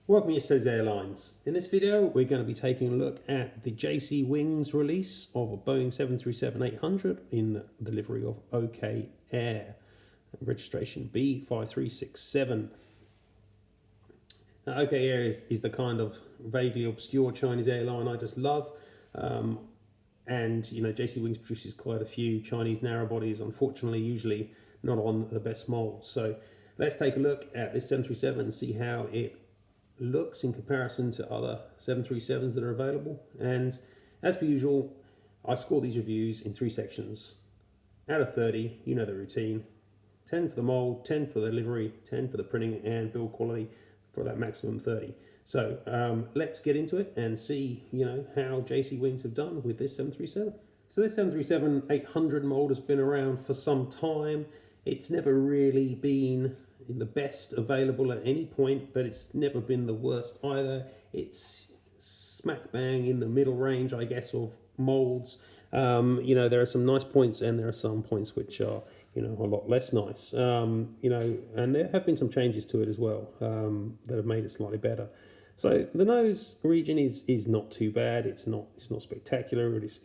Welcome to Yesterday's Airlines. In this video, we're going to be taking a look at the JC Wings release of a Boeing 737-800 in the livery of OK Air, registration B-5367. Now, OK Air is the kind of vaguely obscure Chinese airline I just love. And, you know, JC Wings produces quite a few Chinese narrow bodies, unfortunately, usually not on the best molds. So let's take a look at this 737 and see how it looks in comparison to other 737s that are available. And as per usual, I score these reviews in 3 sections. Out of 30, you know the routine. 10 for the mold, 10 for the livery, 10 for the printing and build quality for that maximum 30. So let's get into it and see, you know, how JC Wings have done with this 737. So this 737-800 mold has been around for some time. It's never really been the best available at any point, but it's never been the worst either. It's smack bang in the middle range, I guess, of molds. You know, there are some nice points and there are some points which are, you know, a lot less nice. You know, and there have been some changes to it as well that have made it slightly better. So the nose region is not too bad. It's not spectacular. It's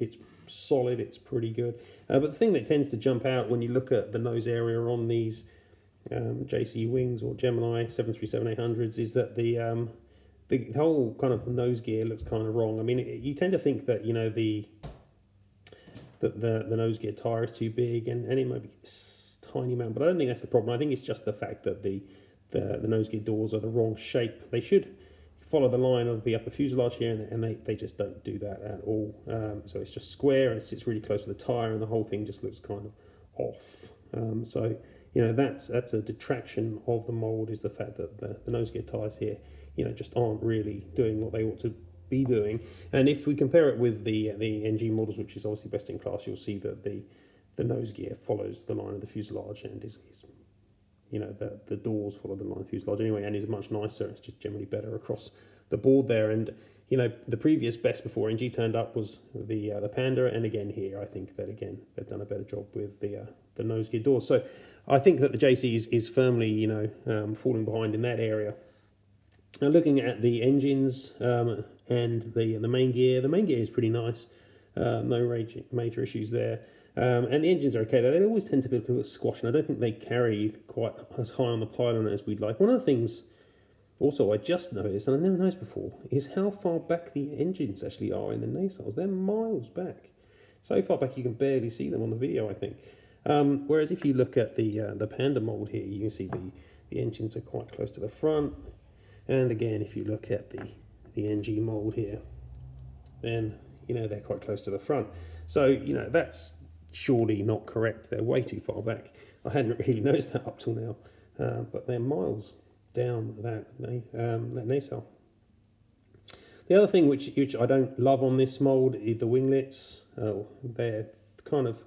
solid. It's pretty good. But the thing that tends to jump out when you look at the nose area on these JC Wings or Gemini 737-800s is that the whole kind of nose gear looks kind of wrong. I mean, you tend to think that, you know, the nose gear tire is too big and it might be a tiny amount, but I don't think that's the problem. I think it's just the fact that the nose gear doors are the wrong shape. They should follow the line of the upper fuselage here, and they just don't do that at all. So it's just square and it sits really close to the tire, and the whole thing just looks kind of off. So you know, that's a detraction of the mold, is the fact that the nose gear tires here, you know, just aren't really doing what they ought to be doing. And if we compare it with the NG models, which is obviously best in class, you'll see that the nose gear follows the line of the fuselage and is you know, the doors follow the line of the fuselage anyway, and is much nicer. It's just generally better across the board there. And you know, the previous best before NG turned up was the Panda, and again here I think that again they've done a better job with the nose gear doors. So I think that the JC is firmly, you know, falling behind in that area. Now looking at the engines and the main gear is pretty nice. No major issues there. And the engines are okay. They always tend to be a little bit squashed, and I don't think they carry quite as high on the pylon as we'd like. One of the things also I just noticed, and I never noticed before, is how far back the engines actually are in the nacelles. They're miles back. So far back you can barely see them on the video, I think. Whereas if you look at the Panda mold here, you can see the engines are quite close to the front. And again, if you look at the NG mold here, then, you know, they're quite close to the front. So, you know, that's surely not correct. They're way too far back. I hadn't really noticed that up till now, but they're miles down that nacelle. The other thing which I don't love on this mold is the winglets. They're kind of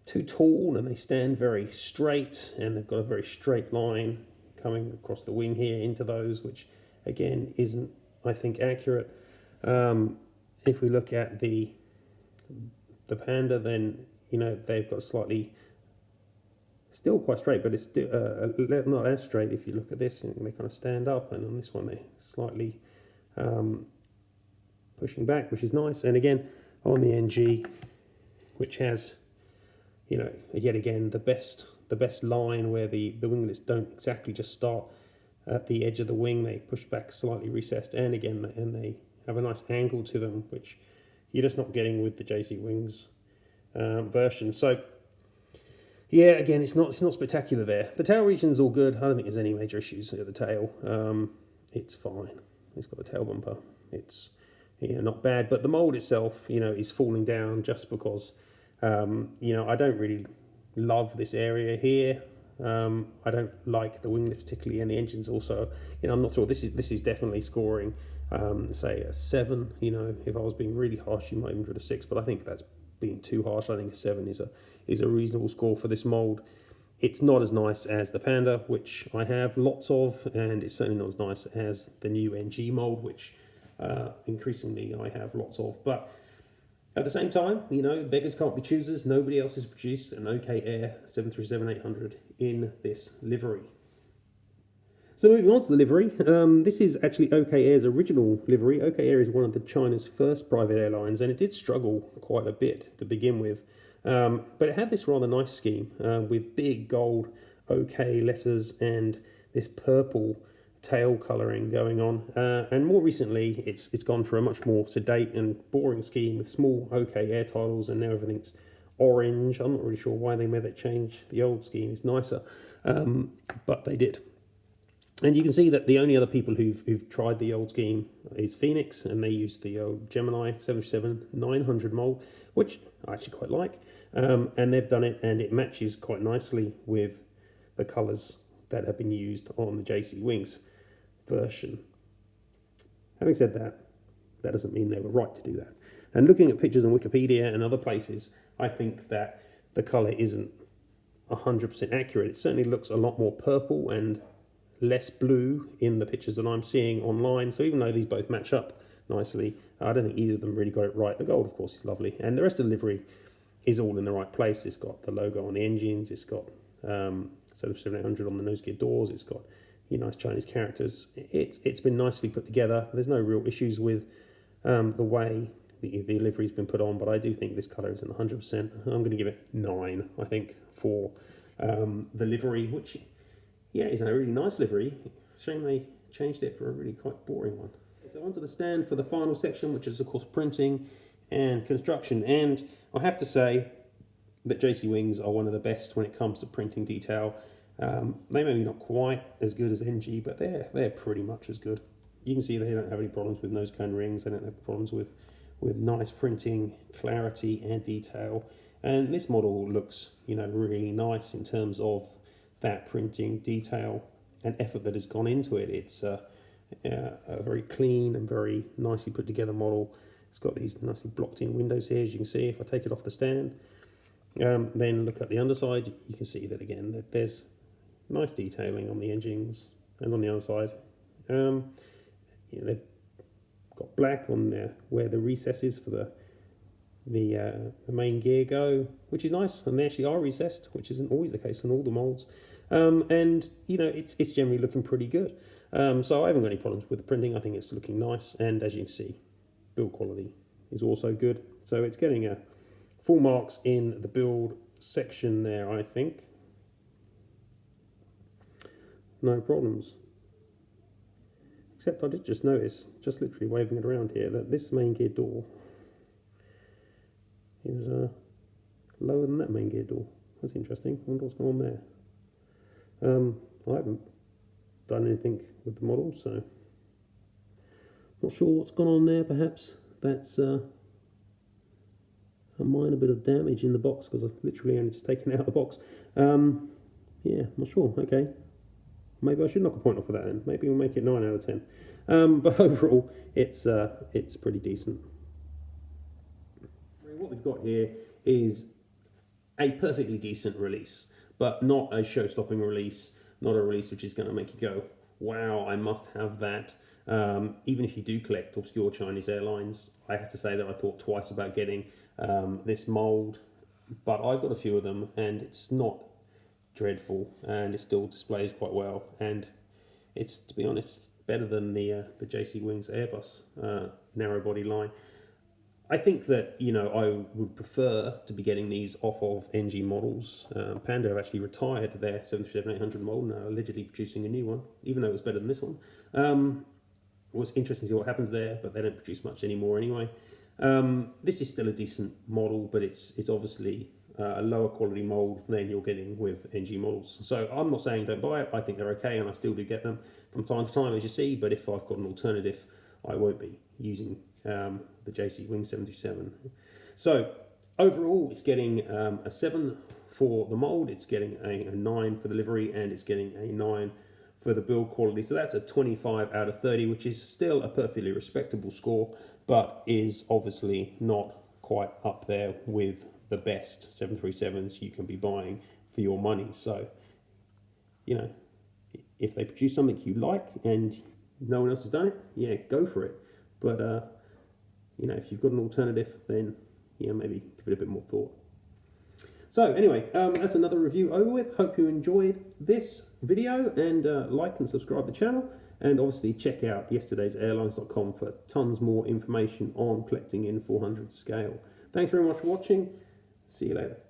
too tall and they stand very straight, and they've got a very straight line coming across the wing here into those, which again isn't, I think, accurate. If we look at the Panda, then, you know, they've got slightly, still quite straight, but it's still not as straight. If you look at this, and they kind of stand up, and on this one they're slightly pushing back, which is nice. And again on the NG, which has, you know, yet again the best line, where the winglets don't exactly just start at the edge of the wing, they push back slightly recessed, and again, and they have a nice angle to them, which you're just not getting with the JC Wings version. So yeah, again, it's not spectacular there. The tail region's all good. I don't think there's any major issues at the tail. It's fine. It's got a tail bumper. It's, you know, not bad. But the mold itself, you know, is falling down just because, you know, I don't really love this area here. I don't like the winglet particularly, and the engines also, you know, I'm not thrilled. This is definitely scoring, say a 7. You know, if I was being really harsh, you might even give it a 6, but I think that's being too harsh. I think a 7 is a reasonable score for this mold. It's not as nice as the Panda, which I have lots of, and it's certainly not as nice as the new NG mold, which increasingly I have lots of. But at the same time, you know, beggars can't be choosers. Nobody else has produced an OK Air 737-800 in this livery. So moving on to the livery, this is actually OK Air's original livery. OK Air is one of China's first private airlines, and it did struggle quite a bit to begin with. But it had this rather nice scheme with big gold OK letters and this purple tail colouring going on. And more recently, it's gone for a much more sedate and boring scheme with small OK Air titles, and now everything's orange. I'm not really sure why they made that change. The old scheme is nicer, but they did. And you can see that the only other people who've tried the old scheme is Phoenix, and they used the old Gemini 737-900 mold, which I actually quite like. And they've done it, and it matches quite nicely with the colours that have been used on the JC Wings version. Having said that, that doesn't mean they were right to do that. And looking at pictures on Wikipedia and other places, I think that the colour isn't 100% accurate. It certainly looks a lot more purple and less blue in the pictures that I'm seeing online. So even though these both match up nicely, I don't think either of them really got it right. The gold, of course, is lovely, and the rest of the livery is all in the right place. It's got the logo on the engines, it's got 737-800 on the nose gear doors, it's got nice Chinese characters. It's been nicely put together. There's no real issues with the way the livery's been put on, but I do think this colour isn't 100%. I'm going to give it 9, I think, for the livery, which is a really nice livery. Shame they changed it for a really quite boring one. So onto the stand for the final section, which is of course printing and construction. And I have to say that JC Wings are one of the best when it comes to printing detail. They may be not quite as good as NG, but they're pretty much as good. You can see they don't have any problems with nose cone rings. They don't have problems with nice printing, clarity and detail. And this model looks, really nice in terms of that printing detail and effort that has gone into it. It's a very clean and very nicely put together model. It's got these nicely blocked in windows here, as you can see. If I take it off the stand, then look at the underside, you can see that again, that there's nice detailing on the engines and on the underside. They've got black on there where the recesses for the main gear go, which is nice, and they actually are recessed, which isn't always the case on all the molds. And it's generally looking pretty good. So I haven't got any problems with the printing. I think it's looking nice, and as you can see, build quality is also good. So it's getting full marks in the build section there, I think. No problems. Except I did just notice, just literally waving it around here, that this main gear door is lower than that main gear door. That's interesting. I wonder what's going on there. I haven't done anything with the model, so not sure what's gone on there. Perhaps that's a minor bit of damage in the box, because I've literally only just taken it out of the box. Not sure. Okay, maybe I should knock a point off of that then. Maybe we'll make it 9 out of 10. But overall, it's pretty decent. What we've got here is a perfectly decent release, but not a show-stopping release, not a release which is going to make you go, wow, I must have that. Even if you do collect obscure Chinese airlines, I have to say that I thought twice about getting this mold, but I've got a few of them, and it's not dreadful, and it still displays quite well, and it's, to be honest, better than the JC Wings Airbus narrow body line. I think that, I would prefer to be getting these off of NG models. Panda have actually retired their 737-800 mold, now allegedly producing a new one, even though it was better than this one. It was interesting to see what happens there, but they don't produce much anymore anyway. This is still a decent model, but it's obviously a lower quality mold than you're getting with NG models. So I'm not saying don't buy it. I think they're okay, and I still do get them from time to time, as you see, but if I've got an alternative, I won't be using the JC Wing 727. So overall, it's getting a 7 for the mold, it's getting a 9 for the livery, and it's getting a 9 for the build quality. So that's a 25 out of 30, which is still a perfectly respectable score, but is obviously not quite up there with the best 737s you can be buying for your money. So, if they produce something you like and no one else has done it, go for it. But, if you've got an alternative, then, maybe give it a bit more thought. So, anyway, that's another review over with. Hope you enjoyed this video, and like and subscribe to the channel, and obviously check out yesterdaysairlines.com for tons more information on collecting in 400 scale. Thanks very much for watching. See you later.